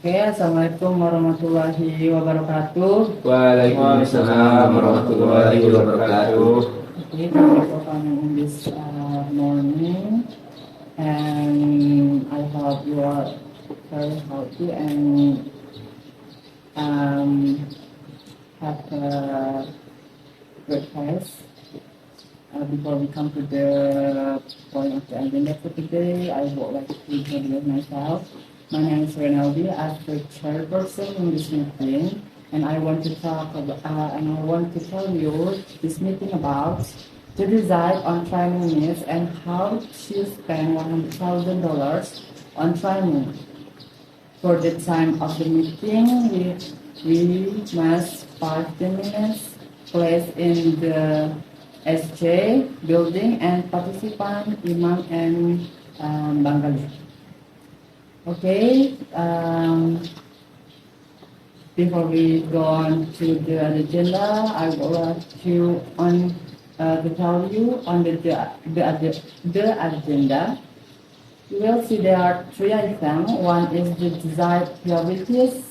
Oke, Assalamualaikum warahmatullahi wabarakatuh. Waalaikumsalam warahmatullahi wabarakatuh. Okay, thank you for coming in this morning, and I hope you are very healthy and have a good health. Before we come to the point of the agenda for today, I would like to introduce myself. My name is Renaldi, as the chairperson in this meeting, and I want to talk about, and I want to tell you this meeting about to decide on training needs and how to spend $100,000 on training. For the time of the meeting, we must 15 minutes place in the SJ building and participant Imam and Bangali. Okay, before we go on to the agenda, I would like to tell you on the agenda. You will see there are three items. One is the desired priorities,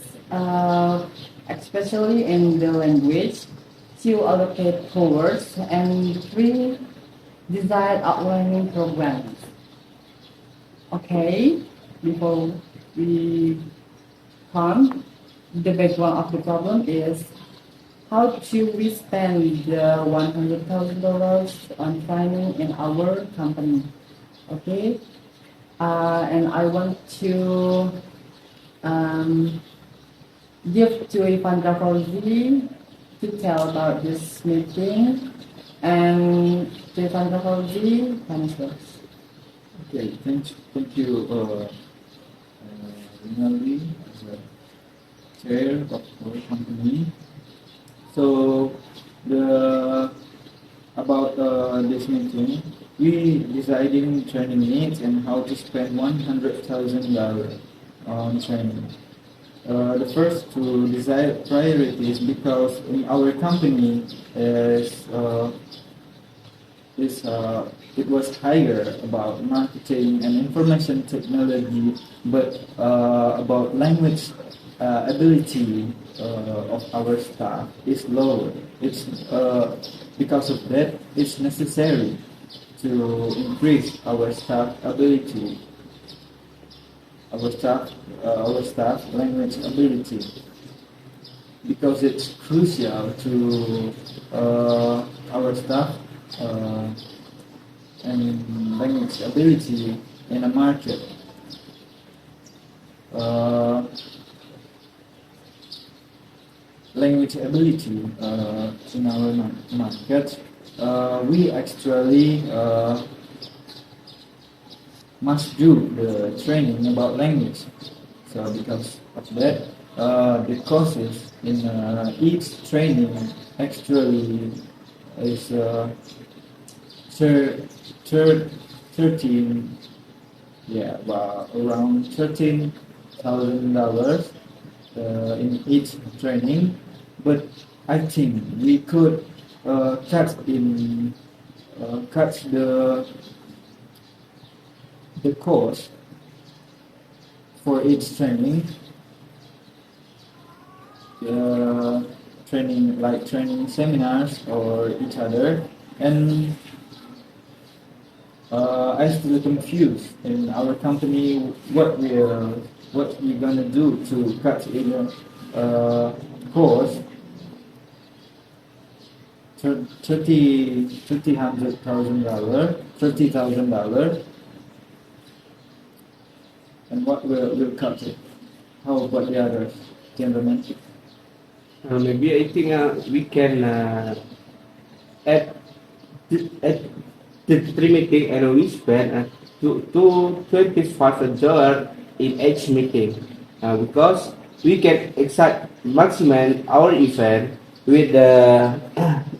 especially in the language. Two, allocate course, and three, desired outlining programs. Okay, before we come, the background of the problem is how to we spend the $100,000 on training in our company. Okay, and I want to give to Ivandra Fauzi to tell about this meeting, and to Ivandra Fauzi, first. Okay, thank you, Rinaldi, as a chair of our company. So, about this meeting, we deciding training needs and how to spend $100,000 on training. The first to decide priorities because in our company it was higher about marketing and information technology, but about language ability of our staff is low. It's because of that it's necessary to increase our staff ability, our staff language ability, because it's crucial to our staff and language ability in a market. Language ability in our market, we actually must do the training about language. So because of that, the courses in each training actually is 13, around $13,000 in each training. But I think we could cut the cost for each training, training seminars or each other, and I still confused in our company what we're gonna do to cut in cost $30,000, and what will cut it. How about the others, gentlemen? Maybe I think we can add the three meeting, and we spend to $25 in each meeting because we can exact maximum our event with the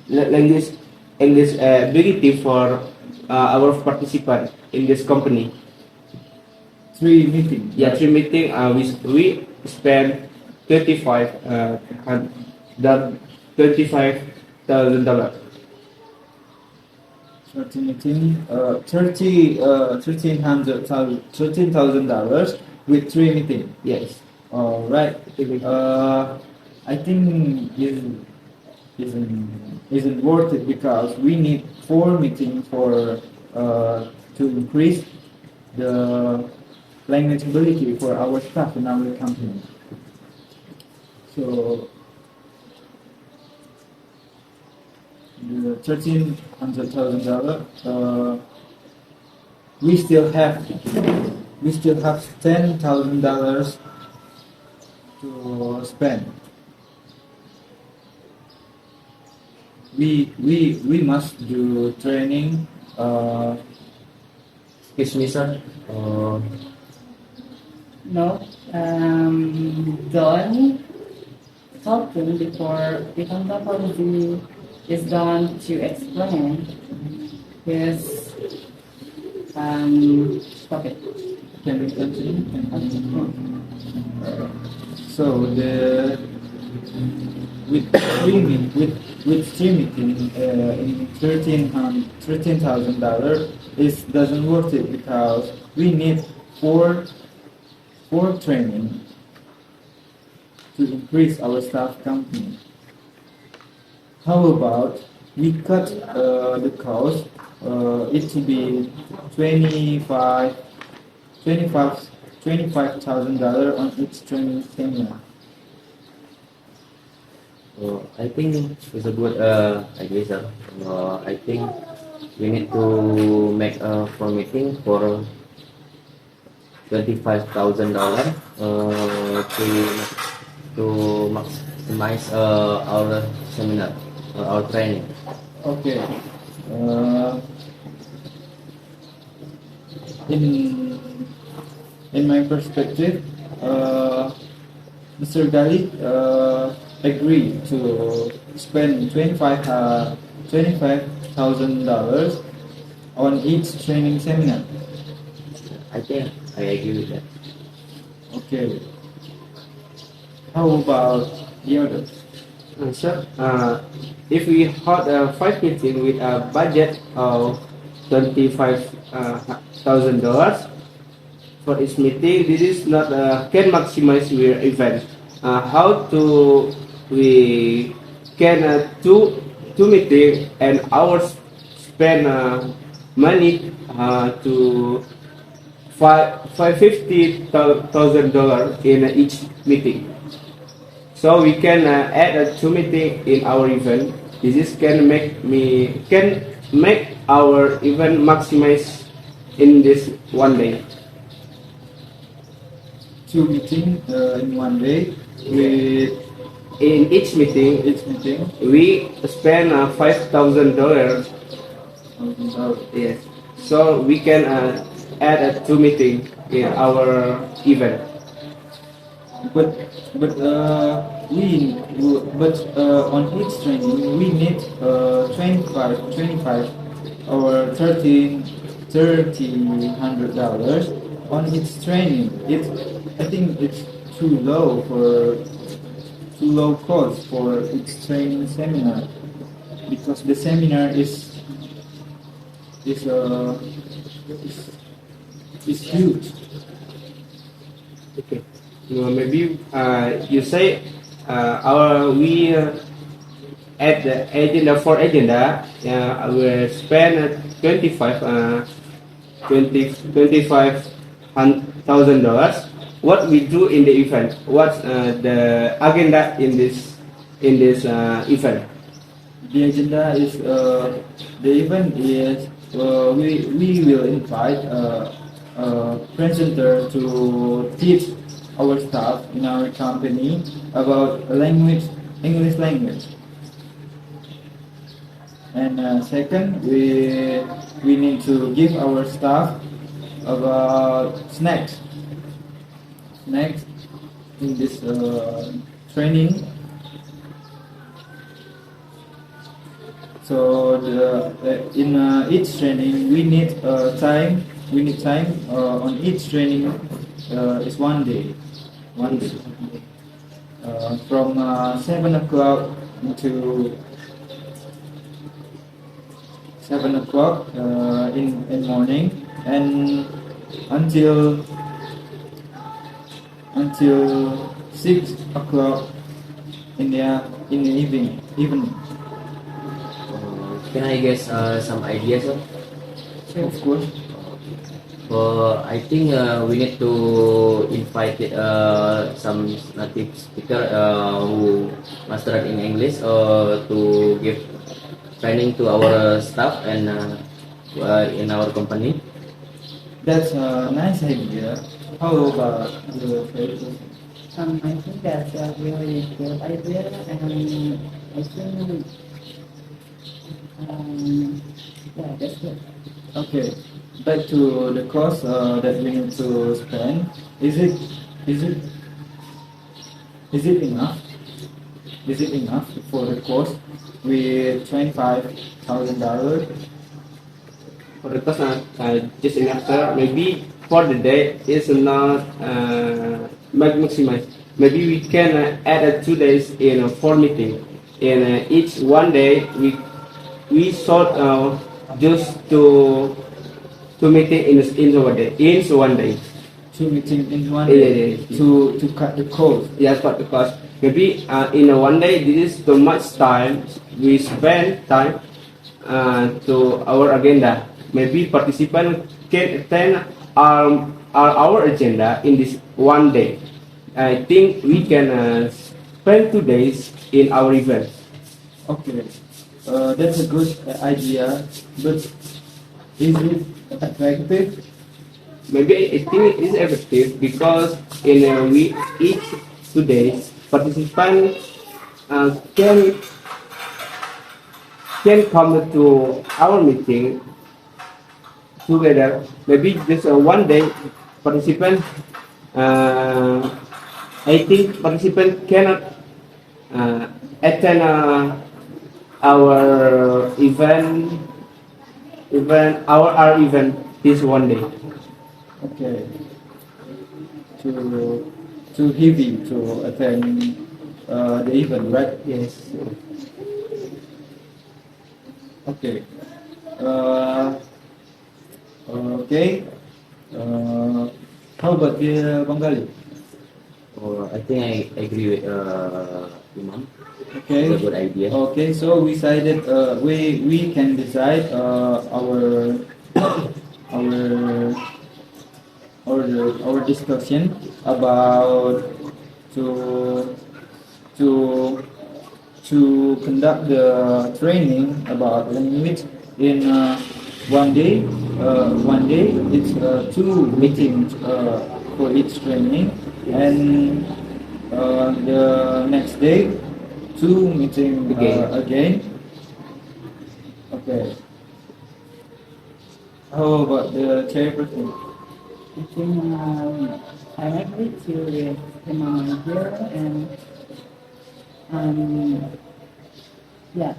language English ability for our participant in this company. Three meetings. Yeah, three meeting. We spend $35,000. 13,000 $13,000 with three meetings. Yes. All right. I think isn't worth it because we need 4 meetings for to increase the language ability for our staff in our company. So the $1,300,000, we still have $10,000 to spend. We must do training. Excuse me, sir. No, Don talking before the policy is done to explain his topic. Can we continue? So the with three meeting in $13,000 is doesn't worth it because we need four training to increase our staff company. How about we cut the cost? It to be $25,000 on each training seminar. I think it's a good idea, sir. I think we need to make a meeting for $25,000 to maximize our seminar, our training. Okay. In my perspective, Mr. Gali agreed to spend $25,000 on each training seminar. I think I agree with that. Okay. How about the others? Sir, if we hold a 5 meeting with a budget of $25,000 for each meeting, this is not can maximize your event. How to we can two meeting and hours spend money to $550,000 in each meeting. So we can add a 2 meeting in our event. This is can make our event maximize in this one day. 2 meetings in one day with In each meeting, we spend $5,000. Yes. So we can add a 2 meeting in our event. But on each training we need 25 or $1,300 on each training. I think it's too low cost for each training seminar because the seminar is huge. Okay. Maybe you say we at the agenda we will spend $25,000. What we do in the event? What's the agenda in this event? The agenda is the event is we will invite a presenter to teach our staff in our company about English language. And second, we need to give our staff about snacks in this training. So in each training we need time. On each training is one day. From 7 o'clock to 7 o'clock in morning and until until 6 o'clock in the evening. Can I guess some ideas, sir? Of course. I think we need to invite some native speaker who mastered in English to give training to our staff and in our company. That's a nice idea. How about the person? I think that's a really good idea, and I think, yeah, that's good. Okay, back to the cost that we need to spend. Is it enough? Is it enough for the cost with $25,000? For the cost, just enough, sir. Maybe for the day is not maximized. Maybe we can add 2 days in 4 meeting. In each 1 day, we sort just to meeting in one day. In 1 day. 2 meetings in 1 Yeah, day yeah. to cut the cost. Yes, cut the cost. Maybe in 1 day, this is too much time. We spend time to our agenda. Maybe participants can attend our agenda in this 1 day. I think we can spend 2 days in our event. Okay, that's a good idea, but is it effective? Maybe I think it is effective because in we each 2 days participants can come to our meeting together. Maybe just 1 day participant. I think participant cannot attend our event our event this 1 day. Okay, too heavy to attend the event, right? Yes. Okay. Okay. How about the Bengali? I think I agree with Imam. Okay. It's a good idea. Okay, so we decided we can decide our our discussion about to to to conduct the training about language in 1 day. 1 day it's 2 meetings for each training, and the next day 2 meetings again. Okay. How about the chairperson? I think I agree to with Imam here, and yeah,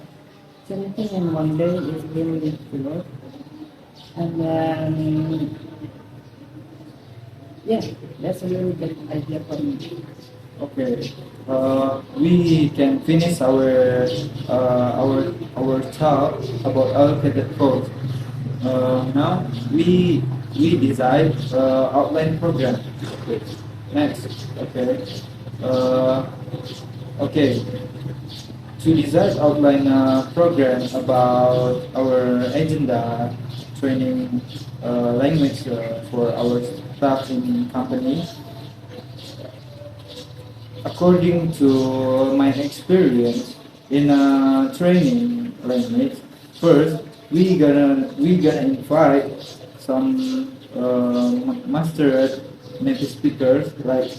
so meeting in 1 day is really good, and then yeah, that's a really good idea for me. Okay. We can finish our talk about allocated cost. Now we decide outline program. Okay. Next. Okay. Okay. To decide outline program about our agenda training language for our staff in company. According to my experience in training language, first we gonna invite some master native speakers like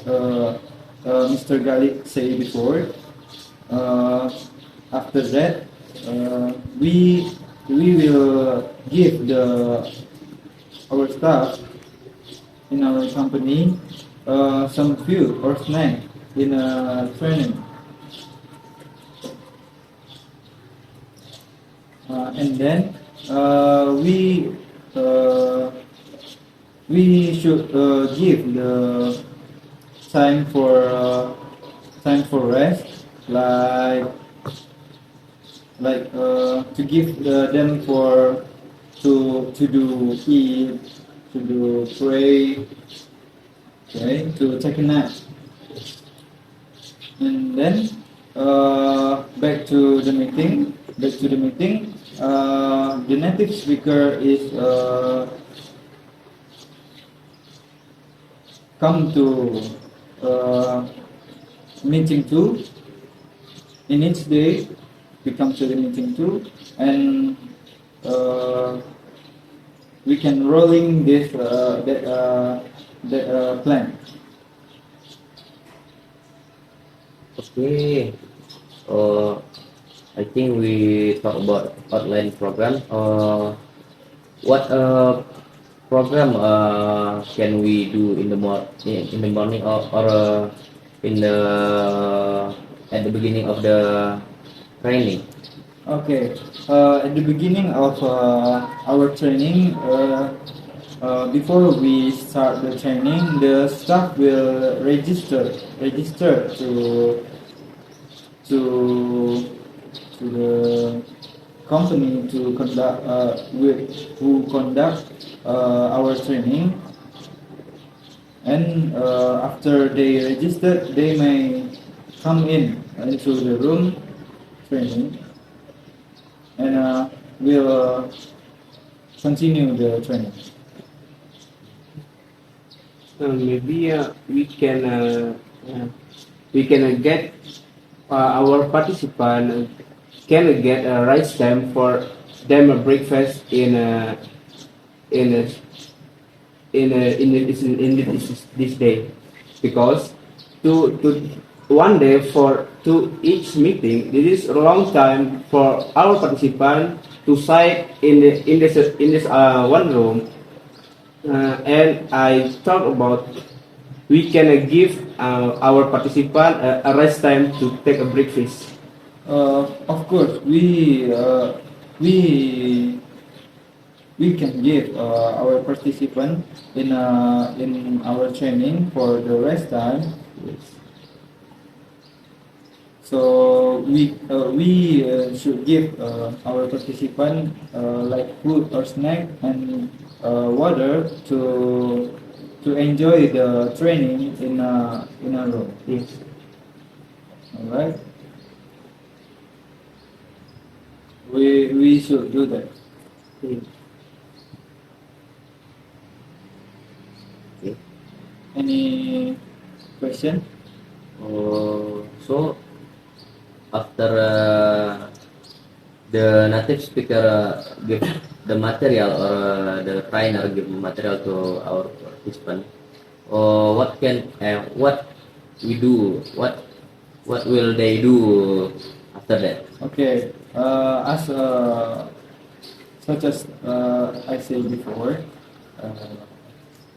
Mr. Galik said before. After that, we will give our staff in our company some food or snack in training, and then we should give the time for rest, to give them for to do eat, to do pray, okay, to take a nap. And then back to the meeting. Back to the meeting. The native speaker is come to meeting two. In each day, we come to the meeting two, and we can rolling this plan. Okay. I think we talk about outline program. What program can we do in the morning or in the at the beginning of the training? Okay. At the beginning of our training, before we start the training, the staff will register to the company to conduct who conduct our training, and after they register, they may come into the room training, and we'll continue the training. Maybe we can get our participant can get a rice time for them a breakfast in this day, because to one day for to each meeting, this is a long time for our participant to sit in this one room. And I talk about we can give our participant a rest time to take a breakfast. Of course, we can give our participant in our training for the rest time. So we should give our participant like food or snack and water to enjoy the training in a room. Yes. All right. We should do that. Yes. Okay. Any question? So after the native speaker give the material or the trainer give material to our participant, what we do? What will they do after that? Okay. As such as I said before,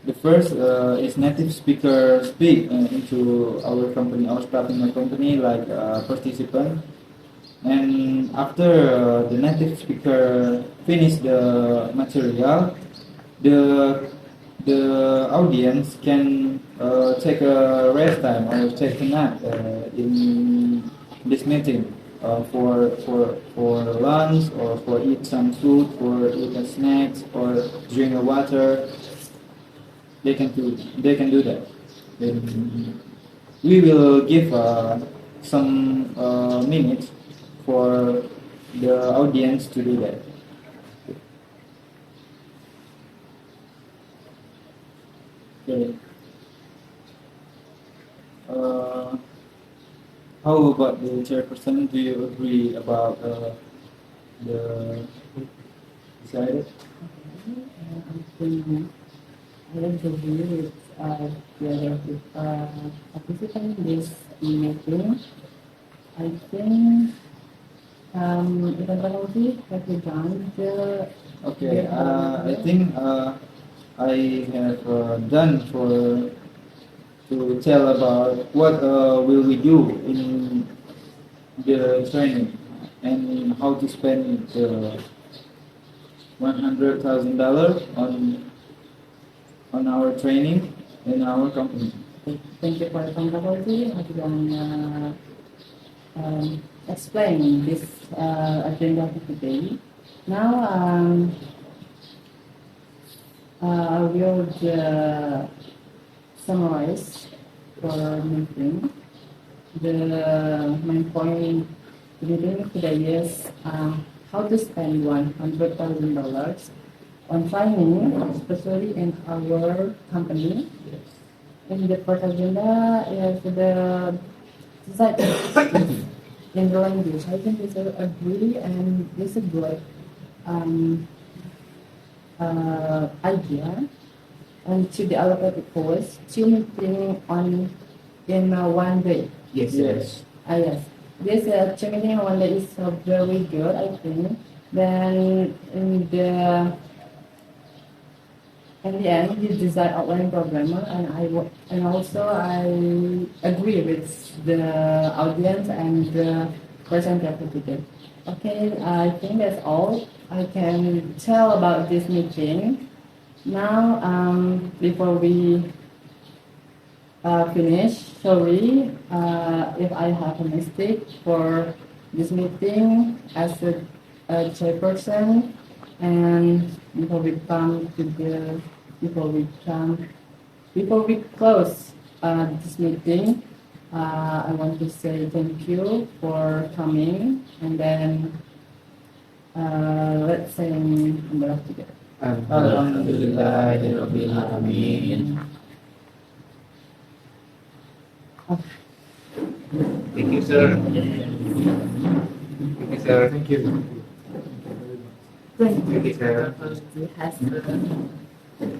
the first is native speaker speak into our company, our staff in our company, like participant. And after the native speaker finish the material, the audience can take a rest time or take a nap in this meeting for lunch, or for eat some food, for eat a snacks, or drink a water. They can do that. Then we will give some minutes for the audience to do that. Okay. How about the chairperson? Do you agree about the decided? I agree with the other participant in this meeting. I think Ivan Panoti, have you done the Okay, I think I have done to tell about what will we do in the training and how to spend the $100,000 on our training in our company. Thank you for the contribution. Have you explain this agenda for today. Now I will summarize for meeting. The main point meeting today is how to spend $100,000 on training, especially in our company. In the first agenda is the society in the language. I think it's a really and it's a good idea. And to the allocated course, 2 meetings on in 1 day. Yes. Yes. This 2 meetings in 1 day is very good, I think. Then in the end, you design outline programmer, and also I agree with the audience and the presenter today. Okay, I think that's all I can tell about this meeting. Now, before we finish, sorry if I have a mistake for this meeting as a chairperson, and before we close this meeting, I want to say thank you for coming, and then let's sing Alhamdulillah together. Alhamdulillahirabbil alamin. Thank you, sir. Thank you, sir. Thank you. Thank Thank you, sir. you.